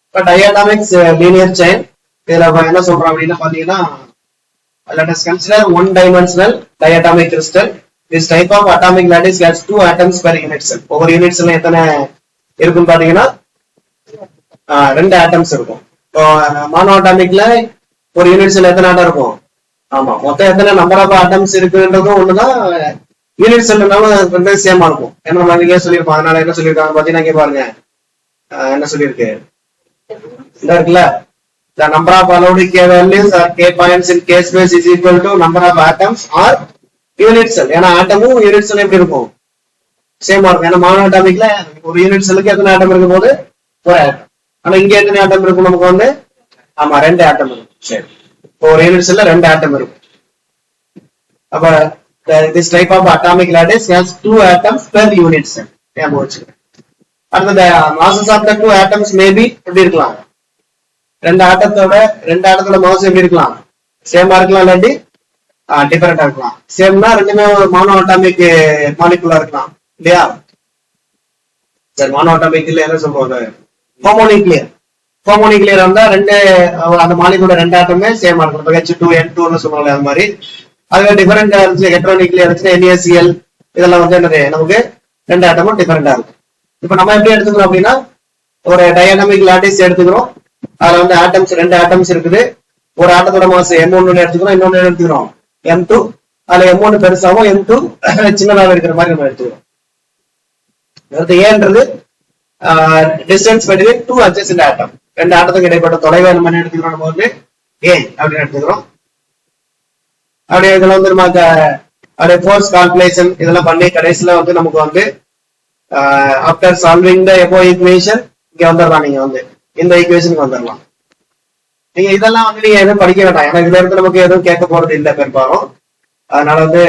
இப்போ டயட்டாமிக்ஸ் linear chain இதுல என்ன சொல்றோம் அப்படின்னா பாத்தீங்கன்னா let us consider one dimensional diatomic crystal. This type of atomic lattice has two atoms per unit cell. ஒவ்வொரு யூனிட் செல்ல எத்தனை இருக்கும் பாத்தீங்கன்னா ரெண்டு ஆட்டம்ஸ் இருக்கும். இப்போ மானோ அட்டாமிக்ல ஒரு யூனிட் செல் எத்தனை ஆட்டம் இருக்கும்? ஆமா, மொத்தம் எத்தனை நம்பர் ஆஃப் ஆட்டம்ஸ் இருக்குன்றதும் ஒண்ணுதான். யூனிட் செல்னாலும் ரெண்டு சேமா இருக்கும். என்ன நம்ம இங்கே சொல்லியிருப்போம். அதனால என்ன சொல்லியிருக்காங்க பாத்தீங்கன்னா இங்க பாருங்க என்ன சொல்லியிருக்கு இருக்குல்ல. The number of allowed k values or k points in k space is equal to number of atoms or unit cell. ஏன்னா ஆட்டமும் யூனிட் செல் எப்படி இருக்கும்? சேமா இருக்கும். ஏன்னா மானோ அட்டாமிக்ல ஒரு யூனிட் செல்லுக்கு எத்தனை ஆட்டம் இருக்கும் போது ஒரு ஆட்டம். ஆனா இங்க எத்தனை ஆட்டம் இருக்கும் நமக்கு வந்து? ஆமா, ரெண்டு ஆட்டம் இருக்கும். சரி, இப்போ ஒரு யூனிட் செல்ல ரெண்டு ஆட்டம் இருக்கும். அப்ப this type of atomic lattice has two atoms per unit cell. ஞாபகம் வச்சுக்கோங்க. அடுத்த masses of the two atoms may be எப்படி இருக்கலாம்? ரெண்டு ஆட்டத்தோட மாஸ் எப்படி இருக்கலாம்? சேமா இருக்கலாம், இல்லாட்டி டிஃபரெண்டா இருக்கலாம். சேம்னா ரெண்டுமே மானோ அட்டாமிக் மாலிகுலா இருக்கலாம் இல்லையா? சரி, மானோ அட்டாமிக்ல என்ன சொல்றது? ஹோமோனியூக்ளியர் இருந்தா ரெண்டு அந்த மாலிகுலோட ரெண்டு ஆட்டமே சேமா இருக்கும். H2N2 சொல்றாங்க. அது மாதிரி அதுவே டிஃபரெண்டா இருந்துச்சு ஹெட்ரோநியூக்ளியர் இருந்துச்சுன்னா NaCl இதெல்லாம் வந்து என்னது நமக்கு ரெண்டு ஆட்டமும் டிஃபரெண்டா இருக்கும். இப்ப நம்ம எப்படி எடுத்துக்கிறோம் அப்படின்னா ஒரு டைனாமிக் லாட்டிஸ் எடுத்துக்கிறோம். அதுல வந்து ஆட்டம்ஸ் ரெண்டு ஆட்டம்ஸ் இருக்குது. ஒரு ஆட்டத்தோட மாஸ் M1 எடுத்துக்கிறோம், இன்னொன்னு எடுத்துக்கிறோம் M2. அதுல M1 பெருசாவும் M2 சின்னதாக இருக்கிற மாதிரி நம்ம எடுத்துக்கிறோம். ஏன்றது டிஸ்டன்ஸ் பிட்வீன் டூ அட்ஜசன்ட் ஆட்டம். ரெண்டு ஆட்டத்துக்கு இடைப்பட்ட தொலைவை நம்ம என்ன எடுத்துக்கிறோம்? நம்ம வந்து A அப்படின்னு எடுத்துக்கிறோம். அப்படியே இதுல வந்து நமக்கு அப்படியே ஃபோர்ஸ் கால்குலேஷன் இதெல்லாம் பண்ணி கடைசியில வந்து நமக்கு வந்து ஆஃப்டர் சால்விங் த எபோ ஈக்குவேஷன் இங்க வந்துடலாம். நீங்க வந்து இந்த ஈக்குவேஷனுக்கு வந்துடலாம். நீங்க இதெல்லாம் வந்து நீங்க எதுவும் படிக்க வேண்டாம். ஏன்னா இதுல இருந்து நமக்கு எதுவும் கேட்க போறது இல்லை பெரும்பாலும். அதனால வந்து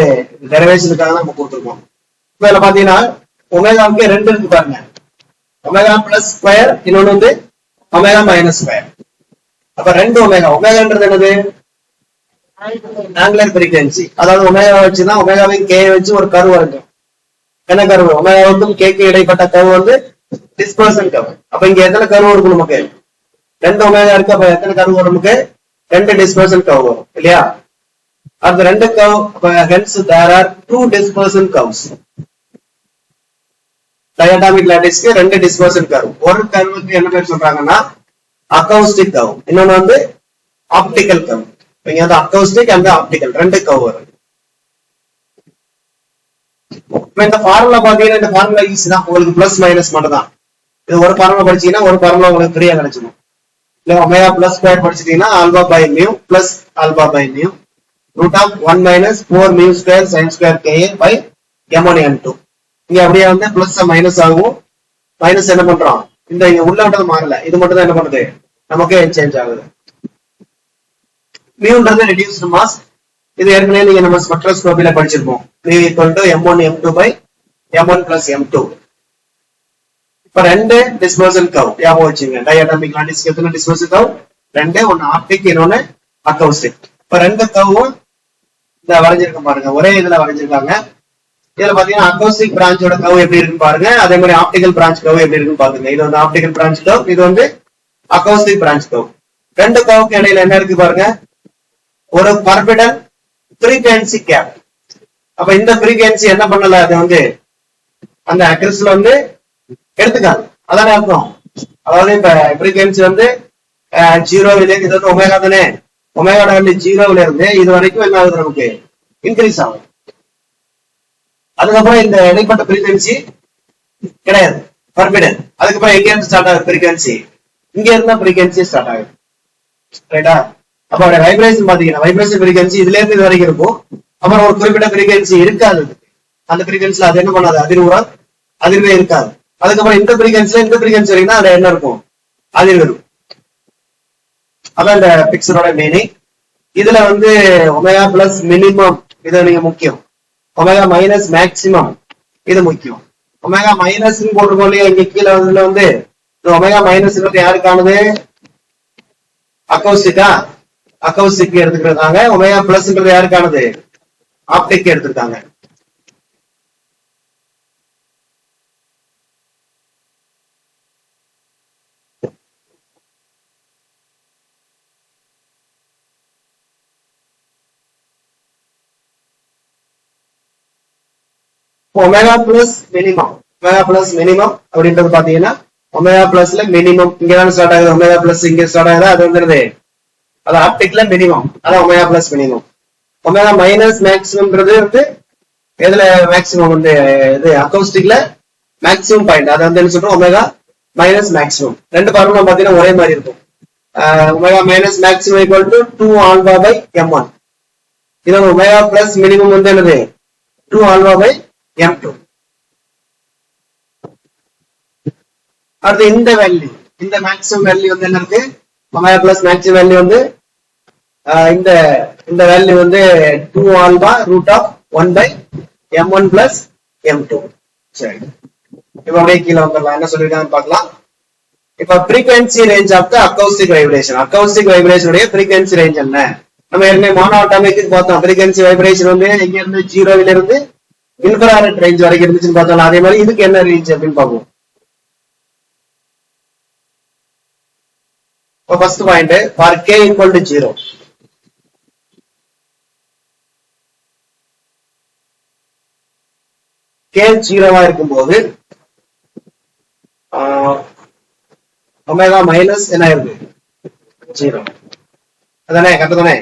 டெரிவேஷனுக்காக தான் நம்ம கொடுத்துருக்கோம். இப்ப இதுல பாத்தீங்கன்னா ஒமேகாவுக்கு ரெண்டு இருக்கு பாருங்க. ஒமேகா பிளஸ் ஸ்கொயர், இன்னொன்னு வந்து ஒமேகா மைனஸ் ஸ்கொயர். அப்ப ரெண்டு ஒமேகான்றது என்னது? Angular frequency. அதாவது ஒமேகா வச்சுதான் ஒமேகாவின் கே வச்சு ஒரு கர்வ் வரைக்கும். என்ன கர்வ்? ஒமேகாவுக்கும் கேக்கு இடைப்பட்ட கர்வ் வந்து டிஸ்பர்சன் கர்வ். அப்ப இங்க எத்தனை கர்வ் இருக்கும் நமக்கு? ரெண்டு ஒமேகா இருக்கு. அப்ப எத்தனை கர்வ் வரும் நமக்கு? ரெண்டு டிஸ்பர்சன் கர்வ் வரும் இல்லையா? அந்த ரெண்டு curve, hence there are two dispersion curves. Diatomic லாட்டிஸ்க்கு ரெண்டு டிஸ்பர்சன் கர்வ். ஒரு கர்வுக்கு என்ன பேர் சொல்றாங்கன்னா அக்கௌஸ்டிக் கர்வ், இன்னொன்னு வந்து ஆப்டிகல் கர்வ். இங்க வந்து அக்கௌஸ்டிக் அண்ட் ஆப்டிகல் ரெண்டு கர்வ் வரும். இந்த ஃபார்முலா பாத்தீங்கன்னா இந்த ஃபார்முலா ஈஸி தான். உங்களுக்கு பிளஸ் மைனஸ் மட்டும் தான். இது ஒரு ஃபார்முலா படிச்சீங்கன்னா ஒரு ஃபார்முலா உங்களுக்கு ஃப்ரீயா கிடைச்சிடும். இல்ல ஒமேகா பிளஸ் ஸ்கொயர் படிச்சிட்டீங்கன்னா alpha by mu plus alpha by mu root of 1 minus 4 mu square sine square k by M1 M2. இங்க அப்படியே வந்து பிளஸ் மைனஸ் ஆகும். மைனஸ் என்ன பண்றோம்? இந்த இங்க உள்ள விட்டது மாறல, இது மட்டும் தான் என்ன பண்ணுது நமக்கு சேஞ்ச் ஆகுது. மியூன்றது ரெடியூஸ்டு மாஸ். இது ஏற்கனவே நீங்க நம்ம ஸ்பெக்ட்ரோஸ்கோபில படிச்சிருப்போம். mu equal to M1 M2 by M1 plus M2. இப்ப ரெண்டு டிஸ்பர்சன் கர்வ் ஞாபகம் வச்சுங்க. டயட்டாமிக் லாட்டிஸ்க்கு எத்தனை டிஸ்பர்சன் கர்வ்? ரெண்டு, ஒன்னு ஆப்டிக், இன்னொன்னு அக்கௌஸ்டிக். இப்ப ரெண்டு கர்வும் இந்த வரைஞ்சிருக்க பாருங்க, ஒரே இதுல வரைஞ்சிருக்காங்க. இதுல பாத்தீங்கன்னா அக்கௌஸ்டிக் பிரான்ச்சோட கர்வ் எப்படி இருக்குன்னு பாருங்க. அதே மாதிரி ஆப்டிகல் பிரான்ச் கர்வ் எப்படி இருக்குன்னு பாருங்க. இது வந்து ஆப்டிகல் பிரான்ச் கர்வ், இது வந்து அக்கௌஸ்டிக் பிரான்ச் கர்வ். ரெண்டு கர்வுக்கு இடையில என்ன இருக்கு பாருங்க? ஒரு பர்பிடல் ஃப்ரீக்வன்சி கேப். அப்ப இந்த ஃப்ரீக்வன்சி என்ன பண்ணல? அது வந்து அந்த கிறிஸ்டல் வந்து எடுத்துக்காது. அதானே அர்த்தம். அதாவது இப்ப ஃப்ரீக்வன்சி வந்து 0 இது வந்து ஒமேகா தானே. ஒமேகாட வேல்யூ 0 இருந்து இது வரைக்கும் என்ன ஆகுது நமக்கு? இன்க்ரீஸ் ஆகும். அதுக்கப்புறம் இந்த இடைப்பட்ட ஃப்ரீக்வன்சி கிடையாது, பர்பிடன். அதுக்கப்புறம் எங்க இருந்து ஸ்டார்ட் ஆகுது ஃப்ரீக்வன்சி? இங்க இருந்தா ஃப்ரீக்வன்சி ஸ்டார்ட் ஆகுது. ரைட்டா? அப்ப வைப்ரேஷன் பாத்தீங்கன்னா வைப்ரேஷன் ஃப்ரீக்வன்சி இதுல இருந்து இது வரைக்கும் இருக்கும். அப்புறம் ஒரு குறிப்பிட்ட ஃப்ரீக்வன்சி இருக்காது. அந்த ஃப்ரீக்வன்சில அது என்ன பண்ணாது? அதிர்வே இருக்காது. அதுக்கப்புறம் இந்த ஃப்ரீக்வன்சில இந்த ஃப்ரீக்வன்சி வரைக்கும் அதுல என்ன இருக்கும்? அதிர்வு இருக்கும். அதான் இந்த பிக்சரோட மீனிங். இதுல வந்து ஒமேகா பிளஸ் மினிமம் இது நீங்க முக்கியம். ஒமேகா மைனஸ் மேக்சிமம் இது முக்கியம். ஒமேகா மைனஸ் போட்டிருக்கோம் இல்லையா? இங்க கீழே வந்து ஒமேகா மைனஸ் யாருக்கானது? அக்கௌஸ்டிக்கா? அக்கௌஸ்டிக் எடுத்துக்கிறாங்க. ஒமேகா பிளஸ் யாருக்கானது? ஆப்டிக் எடுத்திருக்காங்க. Omega plus minimum, omega plus minimum அப்படின்றது பாத்தீங்கன்னா ஒமேகா பிளஸ்ல மினிமம் இங்கதான் ஸ்டார்ட் ஆகுது, ஒமேகா பிளஸ் இங்க ஸ்டார்ட் ஆகுது, அது வந்துருது அது ஆப்டிக்ல மினிமம், அதான் omega plus minimum. Omega minus மேக்ஸிமம்ன்றது வந்து எதுல மேக்ஸிமம் வந்து இது அக்கௌஸ்டிக்ல மேக்ஸிமம் பாயிண்ட், அது வந்து என்ன சொல்றோம் ஒமேகா மைனஸ் மேக்ஸிமம். ரெண்டு ஃபார்முலா பாத்தீங்கன்னா ஒரே மாதிரி இருக்கும். Omega minus maximum equal to 2 alpha by m1. இது ஒமேகா பிளஸ் மினிமம் வந்து என்னது 2 ஆல்பா பை m2. அடுத்து இந்த வேல்யூ, இந்த மேக்ஸிமம் வேல்யூ வந்து என்ன இருக்கு, ஒமேகா பிளஸ் மேக்ஸிமம் வேல்யூ வந்து இந்த வேல்யூ வந்து 2 alpha root of 1 by m1 plus m2. சரி, இப்ப அப்படியே கீழே வந்துடலாம், என்ன சொல்லிருக்காங்கன்னு பார்க்கலாம். இப்ப frequency range of the acoustic vibration, acoustic vibration உடைய frequency range என்ன? நம்ம ஏற்கனவே மோனோஅட்டாமிக் பார்த்தோம். frequency vibration வந்து எங்க இருந்து 0 இருந்து இன்ஃப்ராரெட் ரேஞ்ச் வரைக்கும் இருந்துச்சுன்னு பார்த்தோம். அதே மாதிரி இதுக்கு என்ன ரேஞ்ச் அப்படின்னு பார்ப்போம். First point, for k equal to 0, k 0வா இருக்கும்போது ஒமேகா மைனஸ் என்ன இருக்கு 0, அதானே, கரெக்ட் தானே?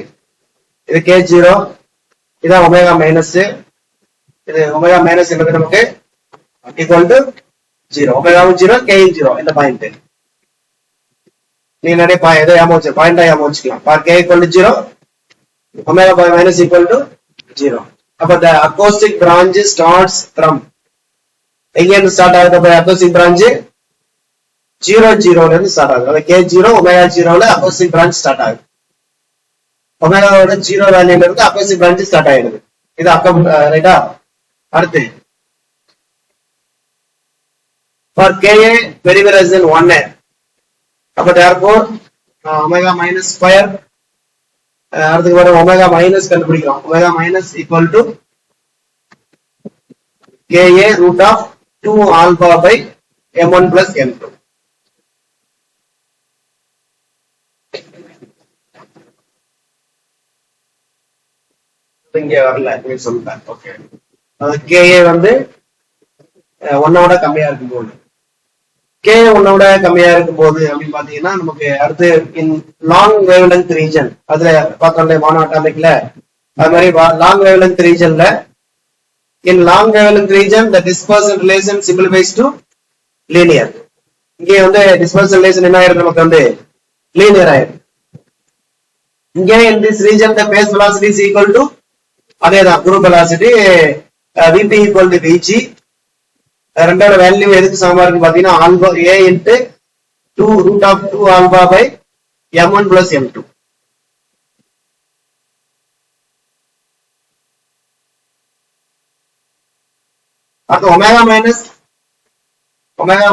இது k 0, இதான் ஒமேகா மைனஸ், இது ஒமேகா மைனஸ் என்பது நமக்கு ஈக்குவல் டு 0, ஒமேகாவும் 0 k 0 இந்த பாயிண்ட். நீ நிறைய பாயிண்டா வச்சுக்கலாம். For k equal to 0, omega minus equal to 0. அப்ப the acoustic branch starts from எங்க இருந்து ஸ்டார்ட் ஆகுது? அப்ப acoustic branch 0 0ல இருந்து ஸ்டார்ட் ஆகுது. அது k 0 ஒமேகா 0ல acoustic branch ஸ்டார்ட் ஆகுது. ஒமேகாவோட 0 வேல்யூல இருந்து acoustic branch ஸ்டார்ட் ஆயிடுது. இது அக்கம் ரைட்டா? அடுத்து for ka very very less than 1, அப்ப therefore ஒமேகா மைனஸ் ஸ்கொயர், அடுத்து வர ஒமேகா மைனஸ் கண்டுபிடிக்கிறோம். Omega minus equal to ka root of 2 alpha by m1 plus m2. இங்க வரல சொல்லிட்டேன். ஓகே, அது ka வந்து 1ஓட கம்மியா இருக்கும்போது, k 1ஓட கம்மியா இருக்கும்போது அப்படின்னு பாத்தீங்கன்னா நமக்கு அடுத்து இன் லாங் வேவ்லென்த் ரீஜன், அதுல பார்த்தோம்ல மோனோஅட்டாமிக்ல, அது மாதிரி லாங் வேவ்லென்த் ரீஜன்ல, in long wavelength region the dispersion relation simplifies to linear. இங்க வந்து dispersion relation என்ன ஆயிருக்கு, நமக்கு வந்து linear ஆயிருக்கு. இங்க in this region the phase velocity is equal to அதேதான் group velocity vp equal to vg. ரெண்டோட வேல்யூ எதுக்கு சமமா இருக்கு பாத்தீங்கன்னா alpha a into 2 root of 2 alpha by m1 plus m2. அடுத்து ஒமேகா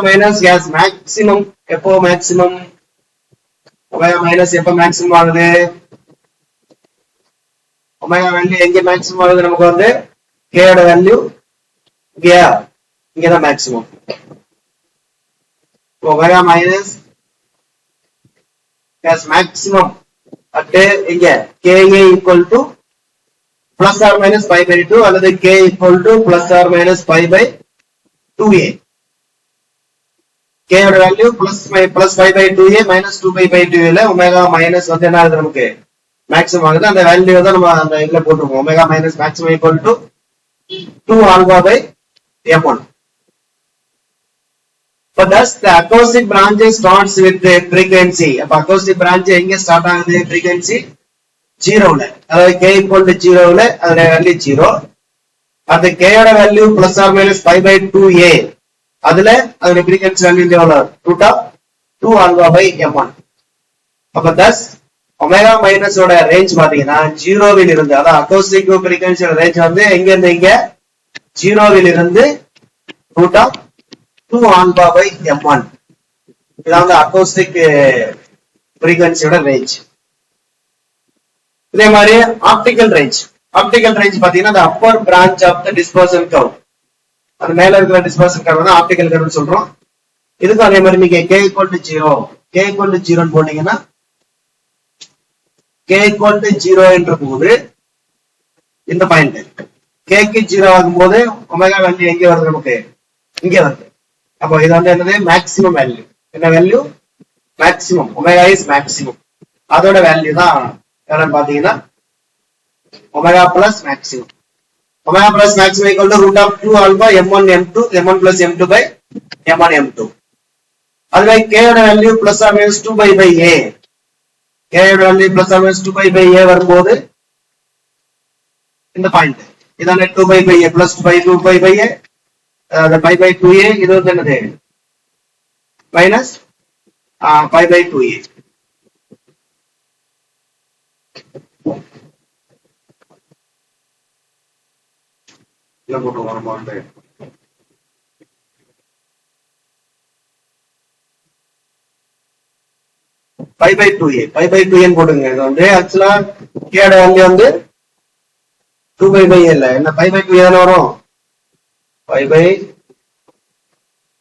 மைனஸ் கேஸ் மேக்ஸிமம் எப்போ மேக்ஸிமம், ஒமேகா மைனஸ் எப்போ maximum ஆகுது, ஒமேகா வேல்யூ எங்க மேக்ஸிமம் ஆகுது, நமக்கு வந்து k ஓட வேல்யூ இங்கதான் maximum. Omega minus case maximum at இங்க ka equal to plus or minus pi by 2 அல்லது k equal to plus or minus pi by 2a. k ஓட value plus pi by 2a minus 2 pi by 2a ல omega minus வந்து என்ன ஆகுது, நமக்கு maximum ஆகுது. அந்த வேல்யூ தான் நம்ம அந்த இதுல போட்டுருக்கோம். Omega minus maximum equal to 2 alpha by m1. But thus the acoustic branch starts with the frequency. அப்ப acoustic branch எங்க ஸ்டார்ட் ஆகுது, frequency 0ல, அதாவது k equal to 0ல அதோட வேல்யூ 0. அந்த k ஓட value plus or minus pi by 2a, அதுல அதோட frequency value எவ்வளவு, root of 2 alpha by m1. அப்ப thus ஒமேகா மைனஸ் ஓட ரேஞ்ச் பாத்தீங்கன்னா 0வில் இருந்து, அதாவது acoustic frequency ரேஞ்ச் வந்து எங்க இருந்து இங்க 0வில் இருந்து root of 2 alpha by m1. இதான் வந்து acoustic frequency ஓட ரேஞ்ச். இதே மாதிரி ஆப்டிகல் ரேஞ்ச் பாத்தீங்கன்னா the upper branch of the dispersion curve, அது மேல இருக்கிற dispersion curve தான் ஆப்டிகல் கர்வ்னு சொல்றோம். இதுக்கு அதே மாதிரி நீங்க k equal to 0 போட்டீங்கன்னா k equal to 0 என்ற போது இந்த பாயிண்ட் கேக்கு 0 ஆகும்போது ஒமேகா வேல்யூ எங்க வருது நமக்கு இங்க வருது. அப்போ இது வந்து என்னது மேக்ஸிமம் வேல்யூ. என்ன value maximum, omega is maximum. அதோட வேல்யூ தான் என்னன்னு பாத்தீங்கன்னா omega plus maximum. Omega plus maximum equal to root of 2 alpha m1 m2 m1 plus m2 by m1 m2. அதுவே k ஓட value plus or minus 2 by a. k ஓட value plus or minus 2 by a வரும்போது இந்த point இதான 2 by a plus 2 by a the pi by 2a இது வந்து என்னது minus pi by 2a. இல்ல போட்டு வரமாட்டே pi by 2a போடுங்க. இது வந்து ஆக்சுவலா k ஓட வேல்யூ வந்து 2 by a இல்ல என்ன pi by 2a தான வரும். pi by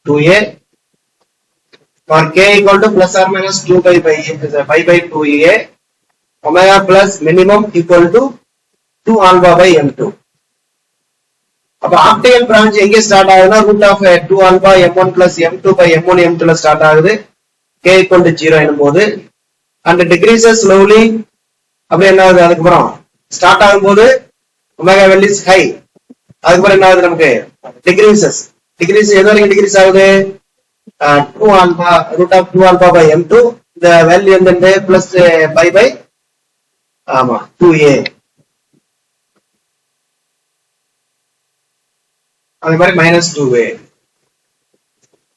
2a for k equal to plus or minus 2 pi by 2a omega plus minimum equal to 2 alpha by m2. அப்ப ஆப்டிகல் பிரான்ச் எங்க ஸ்டார்ட் ஆகுதுன்னா root of 2 alpha m1 plus m2 by m1 m2 ல start ஆகுது k equal to 0 எனும்போது and decreases slowly. அப்படி என்ன ஆகுது அதுக்கப்புறம் ஸ்டார்ட் ஆகும்போது ஒமேகா வேல்யூ இஸ் ஹை. அதுக்கப்புறம் என்ன ஆகுது நமக்கு டிக்ரீசஸ் எது வரைக்கும் டிக்ரீஸ் ஆகுது 2 alpha root of 2 alpha by m2 இந்த வேல்யூ வந்து பிளஸ் pi by ஆமா 2a. அதே மாதிரி minus 2a.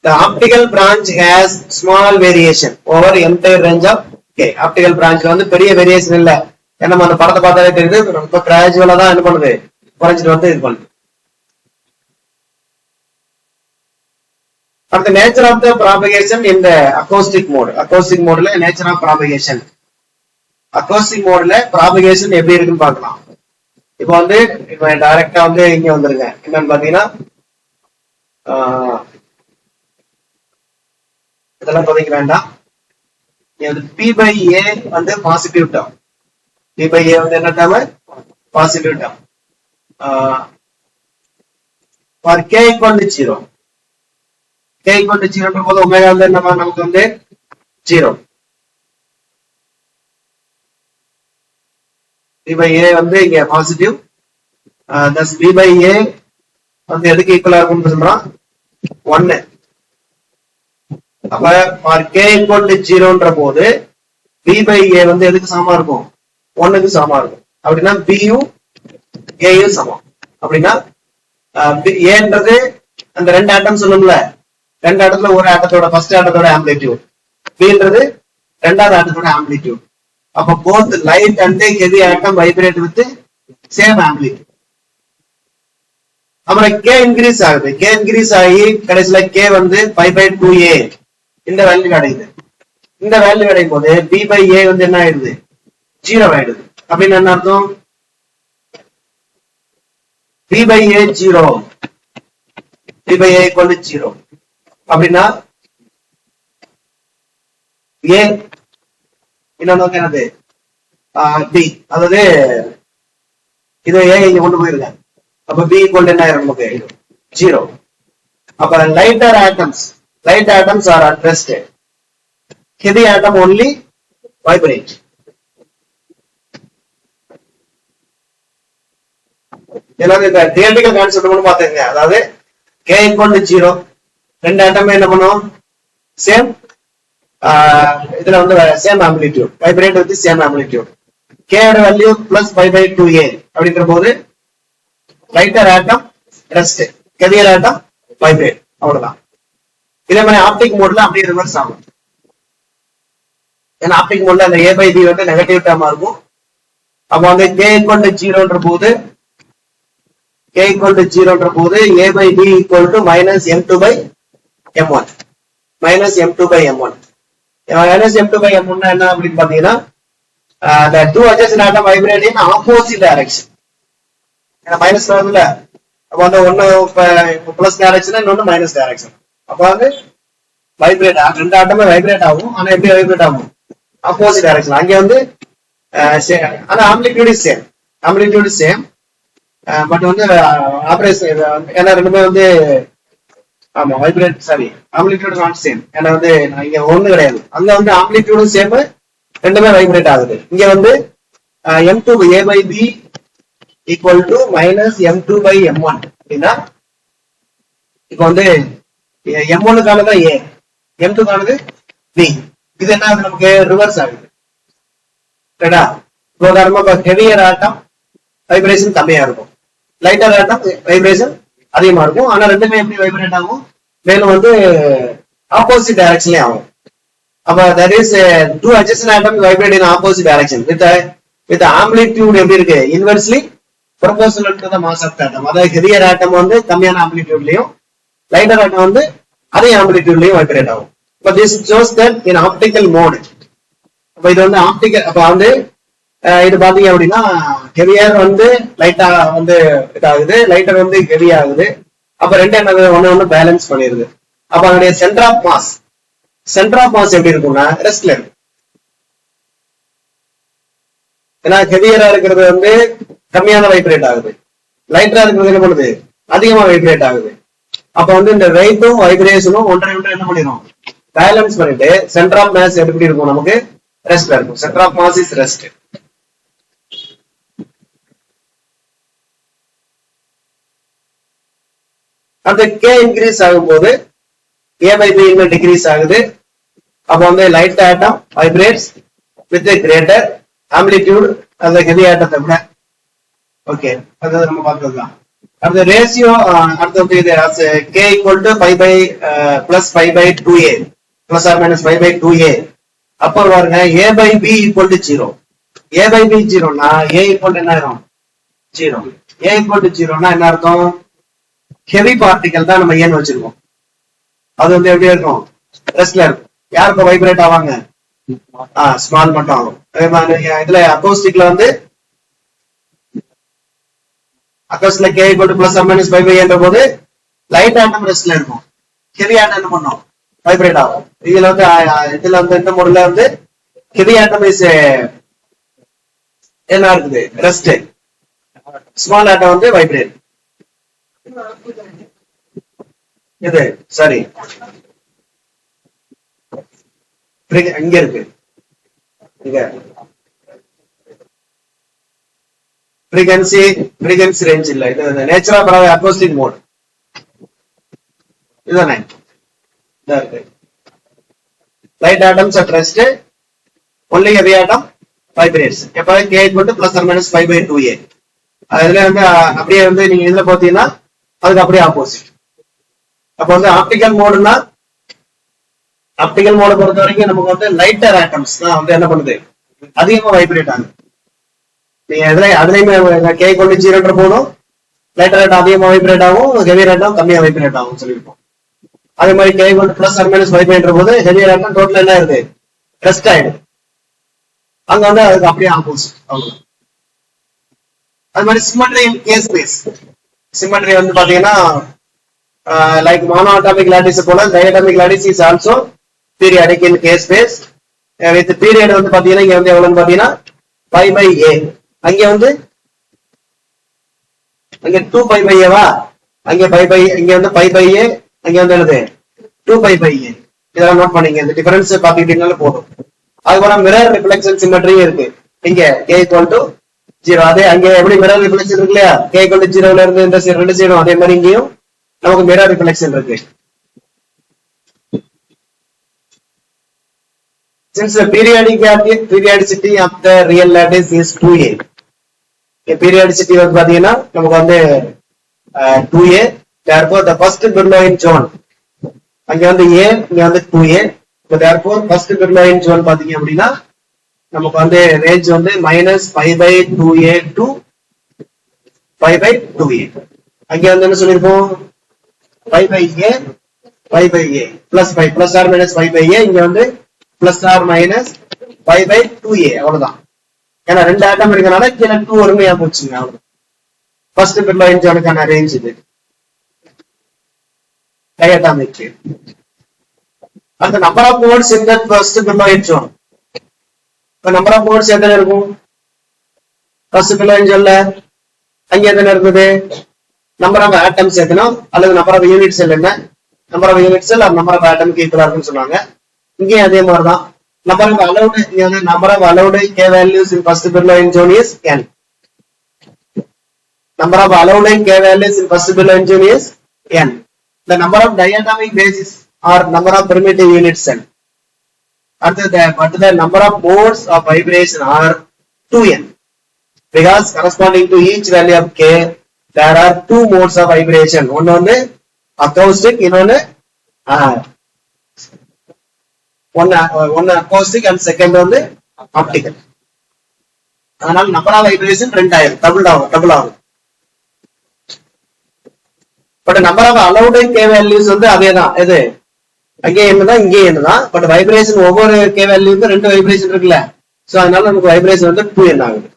The optical branch has small variation over entire range of k. optical branch வந்து பெரிய வேரியேஷன் இல்ல. ஏன்னா அந்த படத்தை பார்த்தாலே தெரியுது ரொம்ப கிராஜுவலா தான் என்ன பண்ணுது குறைஞ்சிட்டு வந்து இது பண்ணுது. But the nature of the propagation in the acoustic mode. acoustic mode ல nature of propagation. acoustic mode ல propagation எப்படி இருக்குன்னு பார்க்கலாம். இப்போ வந்து இப்போ டைரக்டா வந்து இங்க வந்துருங்க. என்னன்னு பாத்தீங்கன்னா இதெல்லாம் பதிக்க வேண்டாம். p by a வந்து positive term. p by a வந்து என்ன term positive term. for k equal to 0 k equal to 0 போது ஒமேகா வந்து என்ன நமக்கு வந்து 0. p by a வந்து இங்க positive. thus p by a வந்து எதுக்கு ஈக்குவலா இருக்கும்னு சொல்றோம் 1. அப்ப for k equal to 0ன்ற போது p by a வந்து எதுக்கு சமமா இருக்கும் 1க்கு சமமா இருக்கும். அப்படின்னா b யும் a யும் சமம். அப்படின்னா ஏன்றது அந்த ரெண்டு ஆட்டம் சொல்லும்ல, ரெண்டு ஆட்டத்துல ஒரு ஆட்டத்தோட ஃபர்ஸ்ட் ஆட்டத்தோட ஆம்பிளிட்யூட், பீன்றது ரெண்டாவது ஆட்டத்தோட ஆம்பிளிட்யூட். அப்ப both light and heavy atom vibrate with same amplitude. அப்புறம் கே இன்க்ரீஸ் ஆகுது. கே இன்க்ரீஸ் ஆகி கடைசியில கே வந்து 5/2a இந்த வேல்யூ கிடைக்குது. இந்த வேல்யூ கிடைக்கும் போது b by a வந்து என்ன ஆயிடுது 0 ஆயிடுது. அப்படின்னு என்ன அர்த்தம் b by a 0, b by a equal to 0. அப்படின்னா a இன்னொன்னு என்னது b, அதாவது இது a இங்க கொண்டு போயிருங்க. அப்ப b equal to என்ன ஆயிரும் நமக்கு 0. அப்ப lighter atoms are at rest, heavy atom only vibrate. எல்லாரும் இந்த தியரிட்டிக்கல் கான்செப்ட் மட்டும் பாத்துங்க. அதாவது k equal to 0, ரெண்டு ஆட்டம் என்ன பண்ணும் சேம் இதுல வந்து same amplitude, vibrate with same amplitude. k ஓட வேல்யூ பிளஸ் 5/2a அப்படின்ற போது லைட்டர் ஆட்டம் ரெஸ்ட், ஹெவியர் ஆட்டம் வைப்ரேட், அவ்வளவுதான். இதே மாதிரி ஆப்டிக் மோட்ல அப்படியே ரிவர்ஸ் ஆகும். ஏன்னா ஆப்டிக் மோட்ல அந்த a by b வந்து நெகட்டிவ் டேர்மா இருக்கும். அப்ப வந்து k equal to 0ன்ற போது a by b equal to minus m2 by m1. minus m2 by m1. minus m2 by m1 என்ன அப்படின்னு பாத்தீங்கன்னா the two adjacent atom vibrate in opposite direction. ஏன்னா minus வருதுல்ல, அப்ப வந்து ஒன்னு பிளஸ் டைரக்ஷன், இன்னொன்னு மைனஸ் டைரக்ஷன். அப்ப வந்து வைப்ரேட் ரெண்டு ஆட்டமே வைப்ரேட் ஆகும். ஆனா எப்படி வைப்ரேட் ஆகும் ஆப்போசிட் டைரக்ஷன். அங்க வந்து ஆனா ஆம்பிளிட்யூட் இஸ் சேம். பட் வந்து ஆபரேஷன் ஏன்னா ரெண்டுமே வந்து ஆமா vibrate sorry amplitude not same. ஏன்னா வந்து இங்க ஒண்ணு கிடையாது, அங்க வந்து ஆம்பிளிடியூடும் சேம், ரெண்டுமே வைப்ரேட் ஆகுது. இங்க வந்து M2 A by B equal to minus M2 by M1 அப்படின்னா இப்ப வந்து M1 கானதான் A, M2 கானது B. இது என்ன ஆகுது, நமக்கு ரிவர்ஸ் ஆகுது. ரைட்டா? உதாரணமா இப்ப ஹெவியர் ஆட்டம் வைப்ரேஷன் கம்மியா இருக்கும், லைட்டர் ஆட்டம் வைப்ரேஷன் அதிகமா இருக்கும். ஆனா ரெண்டுமே எப்படி வைப்ரேட் ஆகும், மேலும் வந்து ஆப்போசிட் டைரக்ஷன்லயே ஆகும். அப்ப that is two adjacent atoms vibrate in opposite direction with amplitude எப்படி இருக்கு, inversely proportional to the mass of the atom. அதாவது heavier atom வந்து கம்மியான ஆம்பிளிடியூட்லயும் lighter atom வந்து அதே ஆம்பிளிடியூட்லயும் வைப்ரேட் ஆகும். But this shows that in optical mode. அப்ப இது வந்து ஆப்டிக்கல், அப்ப வந்து இது பாத்தீங்க அப்படின்னா ஹெவியர் வந்து லைட்டா வந்து இதாகுது, லைட்டர் வந்து ஹெவி ஆகுது. அப்ப ரெண்டு என்ன ஒண்ணு பேலன்ஸ் பண்ணிருது. அப்ப அதனுடைய சென்டர் ஆஃப் மாஸ் எப்படி இருக்கும்னா ரெஸ்ட்ல இருக்கு. ஏன்னா ஹெவியரா இருக்கிறது வந்து கம்மியான வைப்ரேட் ஆகுது, லைட்டரா இருக்கிறது என்ன பண்ணுது, அதிகமா வைப்ரேட் ஆகுது. அப்ப வந்து இந்த வெயிட்டும் வைப்ரேஷனும் ஒன்றை என்ன பண்ணிடும், பேலன்ஸ் பண்ணிட்டு சென்டர் ஆஃப் மாஸ் எப்படி இருக்கும், நமக்கு ரெஸ்ட்ல இருக்கும். Centre of mass is rest. அந்த K இன்க்ரீஸ் ஆகும்போது A by B டிகிரீஸ் ஆகுது. அப்ப வந்து light atom vibrates with greater amplitude அந்த ஹெவி ஆட்டத்தை விட. ஓகே, அது நம்ம பார்த்ததுதான். அடுத்த ரேஷியோ அடுத்த இது K equal to 5 by plus 5 by 2A plus or minus 5 by 2A. அப்ப பாருங்க A by B equal to 0. A by B 0னா A equal to என்ன ஆயிரும், 0. A equal to 0னா என்ன அர்த்தம், ஹெவி பார்ட்டிகல் தான் நம்ம ஏன்னு வச்சிருக்கோம், அது வந்து எப்படி இருக்கும், ரெஸ்ட்ல இருக்கும். யாருக்கு வைப்ரேட் ஆவாங்க, ஸ்மால் மட்டும் ஆகும். அதே மாதிரி இதுல அக்கோஸ்டிக்ல வந்து அக்கோஸ்டிக்ல K equal to plus or minus 5 by என்ற போது லைட் ஆட்டம் ரெஸ்ட்ல இருக்கும், ஹெவி ஆட்டம் என்ன பண்ணும், வைப்ரேட் ஆகும். இதுல வந்து இந்த மாடல்ல வந்து ஹெவி ஆட்டம் இஸ் என்ன இருக்குது, ரெஸ்ட். ஸ்மால் ஆட்டம் வந்து வைப்ரேட். இது சரி, இங்க இருக்கு, இங்க frequency ரேஞ்ச் இல்ல, இது நேச்சரா பரவாயில்ல அக்கோஸ்டிக் மோட் இதுதானே. Light atoms at rest, only heavy atom vibrates. எப்ப K equal to plus or minus 5 by 2A. அதுல வந்து அப்படியே வந்து நீங்க இதுல பாத்தீங்கன்னா அதுக்கு அப்படியே ஆப்போசிட். அப்ப வந்து ஆப்டிகல் மோடுனா, ஆப்டிகல் மோட பொறுத்த வரைக்கும் நமக்கு வந்து லைட்டர் ஆட்டம்ஸ் தான் வந்து என்ன பண்ணுது, அதிகமா வைப்ரேட் ஆகுது. நீங்க அதுலயுமே K equal to 0 போதும் லைட்டர் ஆட்டம் அதிகமா வைப்ரேட் ஆகும், ஹெவி ஆட்டம் கம்மியா வைப்ரேட் ஆகும் சொல்லியிருப்போம். அதே மாதிரி K equal to plus or minus 5 என்ற போது ஹெவி ஆட்டம் டோட்டல் என்ன ஆகுது, ரெஸ்ட் ஆயிடுது. அங்க வந்து அதுக்கு அப்படியே ஆப்போசிட். அவ்வளவுதான். அது மாதிரி சிமெட்ரி இன் K ஸ்பேஸ். சிமெட்ரி வந்து பாத்தீங்கன்னா லைக் மோனோ அட்டாமிக் லாட்டிஸ் போல diatomic lattice is also periodic in K space. With period வந்து பாத்தீங்கன்னா இங்க வந்து எவ்வளவுன்னு பாத்தீங்கன்னா 5 by A. அங்க வந்து அங்க 2 pi by A வா, அங்க 5 by இங்க வந்து 5 by A, அங்க வந்து என்னது 2 pi by A. இதெல்லாம் நோட் பண்ணீங்க, இந்த டிஃபரன்ஸ் பாத்துக்கிட்டீங்கனால போதும். அதுக்கப்புறம் மிரர் ரிஃப்ளெக்ஷன் சிமெட்ரியும் இருக்கு இங்க K equal to 0. அதே அங்க எப்படி மிரர் ரிஃப்ளெக்ஷன் இருக்கு இல்லையா, K equal to 0ல இருந்து இந்த ரெண்டு சைடும் அதே மாதிரி இங்கேயும் நமக்கு மிரர் ரிஃப்ளெக்ஷன் இருக்கு. Since the periodicity of the real lattice is 2A. Periodicity வந்து பாத்தீங்கன்னா நமக்கு வந்து 2A. Therefore the first Brillouin zone அங்க வந்து A, இங்க வந்து 2A. Therefore first Brillouin zone பாத்தீங்க அப்படின்னா நமக்கு வந்து ரேஞ்ச் வந்து -5 by 2A to 5 by 2A. அங்க வந்து என்ன சொல்லிருப்போம், 5 by A, 5 by A plus 5 plus or minus 5 by A. இங்க வந்து plus or minus 5 by 2A. அவ்வளவுதான். ஏன்னா ரெண்டு ஆட்டம் இருக்கனால கீழே 2 ஒருமையா போச்சுங்க. அவ்வளவு ஃபர்ஸ்ட் Brillouin zoneக்கான ரேஞ்ச் இது டயட்டாமிக். அந்த number of modes in that first Brillouin zone. இப்ப நம்பர் ஆஃப் மோட்ஸ் எத்தனை இருக்கும் ஃபர்ஸ்ட் Brillouin zoneல, அங்க என்ன இருந்தது? நம்பர் ஆஃப் ஆட்டம்ஸ் எத்தனோ அல்லது நம்பர் ஆஃப் யூனிட் செல் என்ன, number of unit cell number of ஆட்டம்க்கு ஈக்குவலா இருக்குன்னு சொன்னாங்க. இங்கேயும் அதே மாதிரிதான். நம்பர் ஆஃப் அலௌடு, இங்க வந்து number of allowed k values in first Brillouin zone is n. Number of allowed k values in first Brillouin zone is n. The number of diatomic bases or number of primitive unit cell. But the number of modes of vibration are 2n. Because corresponding to each value of k, there are two modes of vibration. One on the acoustic, one acoustic and second on the optical. அதனால number of vibration 2 ஆயிரும், double ஆகும். But number of allowed k values வந்து அதேதான். இது அங்கே என்னதான் இங்கே என்னதான். பட் வைப்ரேஷன் ஒவ்வொரு k வேல்யூக்கும் 2 வைப்ரேஷன் இருக்குல்ல. சோ அதனால நமக்கு வைப்ரேஷன் வந்து 2n ஆகுது.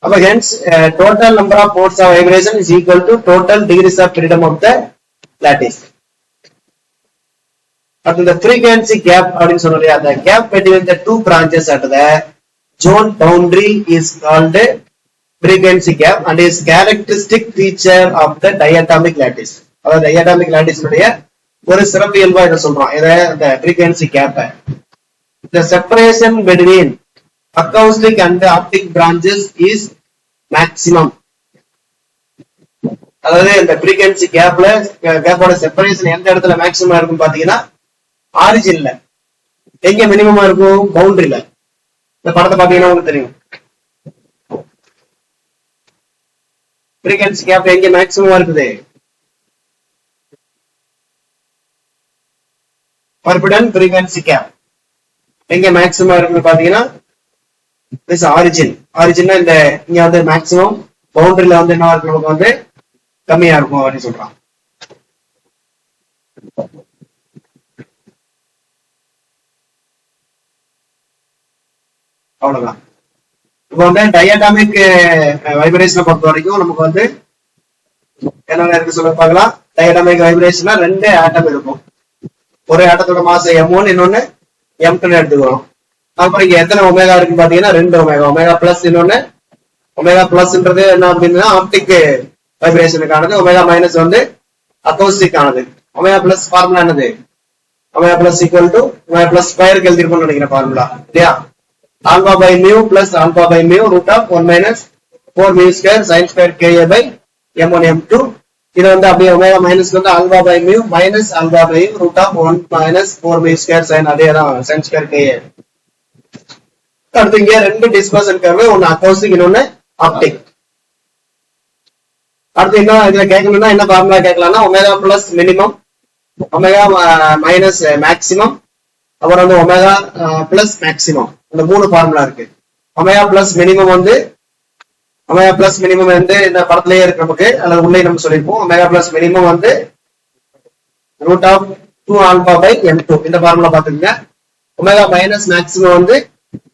அப்ப hence total number of modes of vibration is equal to total degrees of freedom of the lattice. At the frequency gap அப்படின்னு சொன்னோம்லையா, the gap between the two branches at the zone boundary is called frequency gap and is characteristic feature of the diatomic lattice. அதாவது diatomic lattice உடைய ஒரு சிறப்பியல்பா இதை சொல்றோம். இதை the frequency gap. The separation between acoustic and optic branches is maximum. அதாவது இந்த frequency கேப்போட separation எந்த இடத்துல மேக்ஸிமம் இருக்கும் பாத்தீங்கன்னா ஆரிஜின்ல. எங்க மினிமமா இருக்கும்? பவுண்டரியில. இந்த படத்தை பாத்தீங்கன்னா உங்களுக்கு தெரியும். frequency gap எங்க மேக்ஸிமமா இருக்குது? forbidden frequency gap எங்க மேக்ஸிமம் இருக்குன்னு பாத்தீங்கன்னா this origin. ஆரிஜின்னா இந்த இங்க வந்து மேக்ஸிமம், பவுண்டரியில வந்து என்ன இருக்கு, நமக்கு வந்து கம்மியா இருக்கும் அப்படின்னு சொல்றான். அவ்வளவுதான். இப்போ வந்து டயட்டாமிக் வைப்ரேஷனை பொறுத்த வரைக்கும் நமக்கு வந்து என்ன இருக்கு சொல்ல பார்க்கலாம். டயட்டாமிக் வைப்ரேஷன்ல 2 ஆட்டம் இருக்கும். ஒரு ஆட்டத்தோட மாசம் m1, இன்னொன்னு m2 எடுத்துக்கிறோம். அப்புறம் இங்க எத்தனை ஒமேகா இருக்குன்னு பாத்தீங்கன்னா 2 ஒமேகா. ஒமேகா பிளஸ் இன்னொன்னு ஒமேகா பிளஸ்ன்றது என்ன அப்படின்னா ஆப்டிக் வைப்ரேஷனுக்கானது. ஒமேகா மைனஸ் வந்து அக்கௌஸ்டிக் ஆனது. ஒமேகா பிளஸ் ஃபார்முலா என்னது? Omega plus equal to omega plus ஸ்கொயருக்கு எழுதிருக்கோம்னு நினைக்கிறேன் ஃபார்முலா இல்லையா? alpha by mu plus alpha by mu root of 1 minus 4 mu square sin square ka by m1 m2. இது வந்து அப்படியே ஒமேகா மைனஸ் வந்து alpha by mu minus alpha by root of 1 minus 4 mu square sin அதேதான் sin square ka. அடுத்து இங்க 2 dispersion curve, ஒன்னு acoustic இன்னொன்னு optic. அடுத்து என்ன இதுல கேட்கணும்னா என்ன ஃபார்முலா கேட்கலாம்னா omega plus minimum, omega minus maximum, அப்புறம் வந்து ஒமேகா பிளஸ் மேக்ஸிமம். இந்த 3 ஃபார்முலா இருக்கு. ஒமேகா பிளஸ் மினிமம் வந்து இந்த படத்திலேயே இருக்கு நமக்கு, அல்லது உள்ளே நம்ம சொல்லிருப்போம். ஒமேகா பிளஸ் மினிமம் வந்து root of 2 alpha by m2. இந்த ஃபார்முலா பாத்துக்கங்க. ஒமேகா மைனஸ் மேக்ஸிமம் வந்து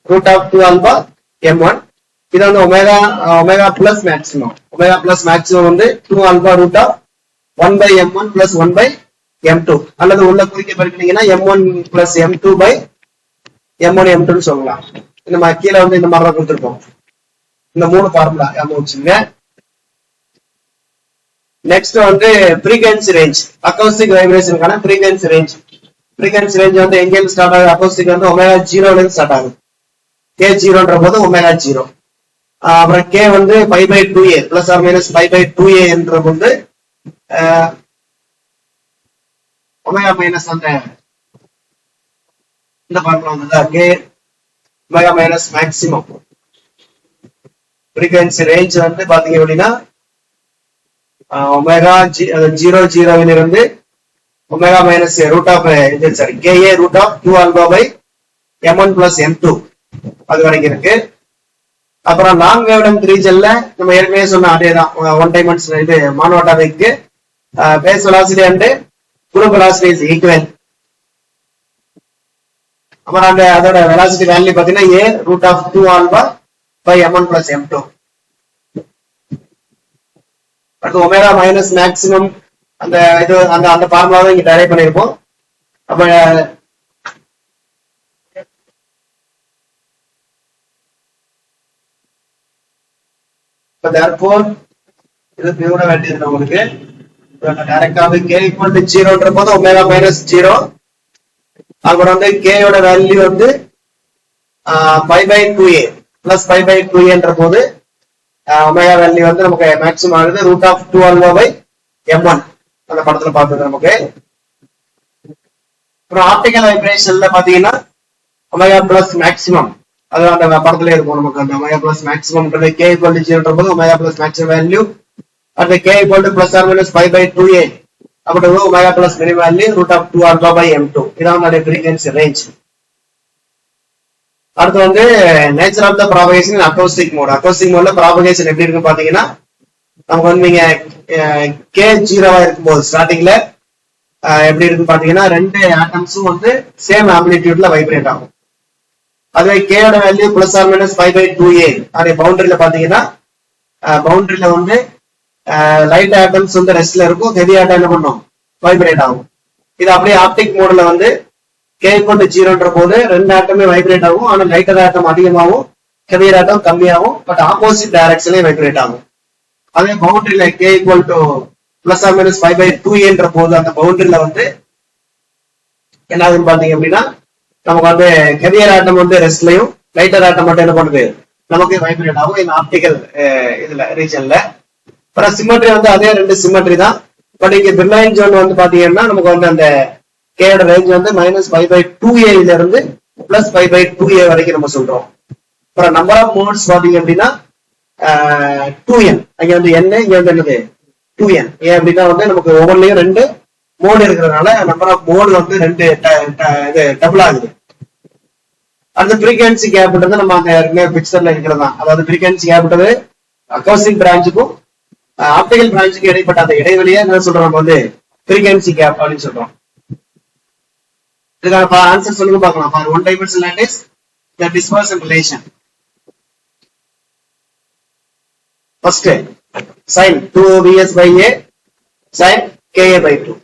ரூட் ஆஃப் 2 ஆல்பா m1. இது வந்து omega plus maximum. Omega plus maximum வந்து 2 alpha root of 1 by m1 பிளஸ் 1 பை m2, அல்லது உள்ள குறிக்க படிக்கிறீங்கன்னா m1 plus m2 by m1 m2 சொல்லலாம். இந்த கீழே வந்து இந்த மாதிரி தான் கொடுத்துருக்கோம். இந்த 3 ஃபார்முலா ஞாபகம் வச்சுங்க. நெக்ஸ்ட் வந்து ஃப்ரீக்வென்சி ரேஞ்ச். அக்கௌஸ்டிக் வைப்ரேஷனுக்கான ஃப்ரீக்வென்சி ரேஞ்ச். ஃப்ரீக்வென்சி ரேஞ்ச் வந்து எங்க இருந்து ஸ்டார்ட் ஆகுது? அக்கௌஸ்டிக் வந்து ஒமேகா 0ல இருந்து ஸ்டார்ட் ஆகுது. k0ன்ற போது ஒமேகா 0. அப்புறம் k வந்து π by 2a plus or minus π by 2a என்ற போது ஒமேகா மைனஸ் அந்த இந்த ஃபார்முலா வந்து k omega minus maximum. Frequency range வந்து பாத்தீங்க அப்படின்னா ஒமேகா 0 இருந்து omega minus root of ka root of 2 alpha by m1 plus m2 அது வரைக்கும் இருக்கு. அப்புறம் லாங் வேவ் லென்த் ரீஜன்ல நம்ம ஏற்கனவே சொன்ன அதேதான் 1 டைமென்ஷனல் இது மானோட்டாமிக்கு phase velocity and group velocity is equal. அப்புறம் அந்த அதோட வெலாசிட்டி வேல்யூ பாத்தீங்கன்னா a root of 2 alpha by m1 plus m2. அடுத்து ஒமேகா மைனஸ் மேக்ஸிமம் அந்த இது அந்த ஃபார்முலாவை இங்க டெரைவ் பண்ணிருப்போம். அப்ப இப்போ therefore இது பியூட வேண்டியது உங்களுக்கு டைரக்டாவே k equal to 0ன்ற போது ஒமேகா மைனஸ் 0. அப்புறம் வந்து k யோட வேல்யூ வந்து pi by 2a plus pi by 2aன்ற போது ஒமேகா வேல்யூ வந்து நமக்கு மேக்ஸிமம் ஆகுது root of 2 alpha by m1 அந்த படத்துல பார்த்தது நமக்கு. அப்புறம் ஆப்டிகல் வைப்ரேஷன்ல பாத்தீங்கன்னா ஒமேகா பிளஸ் மேக்ஸிமம் அது அந்த படத்துல இருக்கும் நமக்கு. அந்த omega plus maximum k equal to 0ன்ற போது omega plus maximum value at k equal to plus or minus pi by 2a அப்படி omega plus minimum value root of 2 alpha by m2 இதான் நம்மளுடைய frequency range. அடுத்து வந்து nature of the propagation in acoustic mode. acoustic modeல propagation எப்படி இருக்கு பாத்தீங்கன்னா நமக்கு வந்து நீங்க k 0 இருக்கும்போது ஸ்டார்டிங்ல எப்படி இருக்கு பாத்தீங்கன்னா ரெண்டு ஆட்டம்ஸும் வந்து சேம் ஆம்பிளிட்யூட்ல வைப்ரேட் ஆகும். அதுவே k யோட value plus or minus pi by 2a அதே பவுண்டரியில பாத்தீங்கன்னா பவுண்டரியில வந்து லைட் ஆட்டம்ஸ் வந்து ரெஸ்ட்ல இருக்கும், ஹெவி ஆட்டம் என்ன பண்ணும் வைப்ரேட் ஆகும். இது அப்படியே ஆப்டிக் மோட்ல வந்து k equal to 0ன்ற போது ரெண்டு ஆட்டமே வைப்ரேட் ஆகும். ஆனா லைட்டர் ஆட்டம் அதிகமாகும், ஹெவியர் ஆட்டம் கம்மியாகும், பட் ஆப்போசிட் டைரக்ஷன்ல வைப்ரேட் ஆகும். அதே பவுண்டரியில k equal to plus or minus pi by 2aன்ற போது அந்த பவுண்டரியில வந்து என்ன ஆகுதுன்னு பாத்தீங்க அப்படின்னா நமக்கு வந்து ஹெவியர் ஆட்டம் வந்து ரெஸ்ட்லயும் லைட்டர் ஆட்டம் மட்டும் என்ன பண்ணுது நமக்கு வைப்ரேட் ஆகும் இந்த ஆப்டிகல் இதுல ரீஜன்ல. அப்புறம் சிமெட்ரி வந்து அதே ரெண்டு சிமெட்ரி தான். பட் இங்க பிர்லைன் ஜோன் வந்து பாத்தீங்கன்னா நமக்கு வந்து அந்த கேயோட ரேஞ்ச் வந்து மைனஸ் பை பை 2a இருந்து பிளஸ் பை பை 2a வரைக்கும் நம்ம சொல்றோம். அப்புறம் நம்பர் ஆஃப் மோட்ஸ் பாத்தீங்க அப்படின்னா 2n அங்க வந்து n இங்க வந்து என்னது 2n. ஏன் அப்படின்னா வந்து நமக்கு ஒவ்வொன்றிலையும் ரெண்டு மோடு இருக்கிறதுனால நம்பர் ஆஃப் மோடு வந்து ரெண்டு டபுள் ஆகுது. அடுத்த ஃப்ரீக்வன்சி கேப்ன்றது நம்ம அந்த பிக்சர்ல இருக்கிறதா, அதாவது ஃப்ரீக்வன்சி கேப்ன்றது அக்கௌஸ்டிக் பிரான்ச்சுக்கும் ஆப்டிகல் பிரான்ச்சுக்கு இடைப்பட்ட அந்த இடைவெளியை என்ன சொல்றோம் நம்ம வந்து ஃப்ரீக்வன்சி கேப் அப்படின்னு சொல்றோம். இதுக்கான ஆன்சர் சொல்லுங்க பார்க்கலாம். For one dimensional lattice the dispersion relation first sin 2vs by a sin ka by 2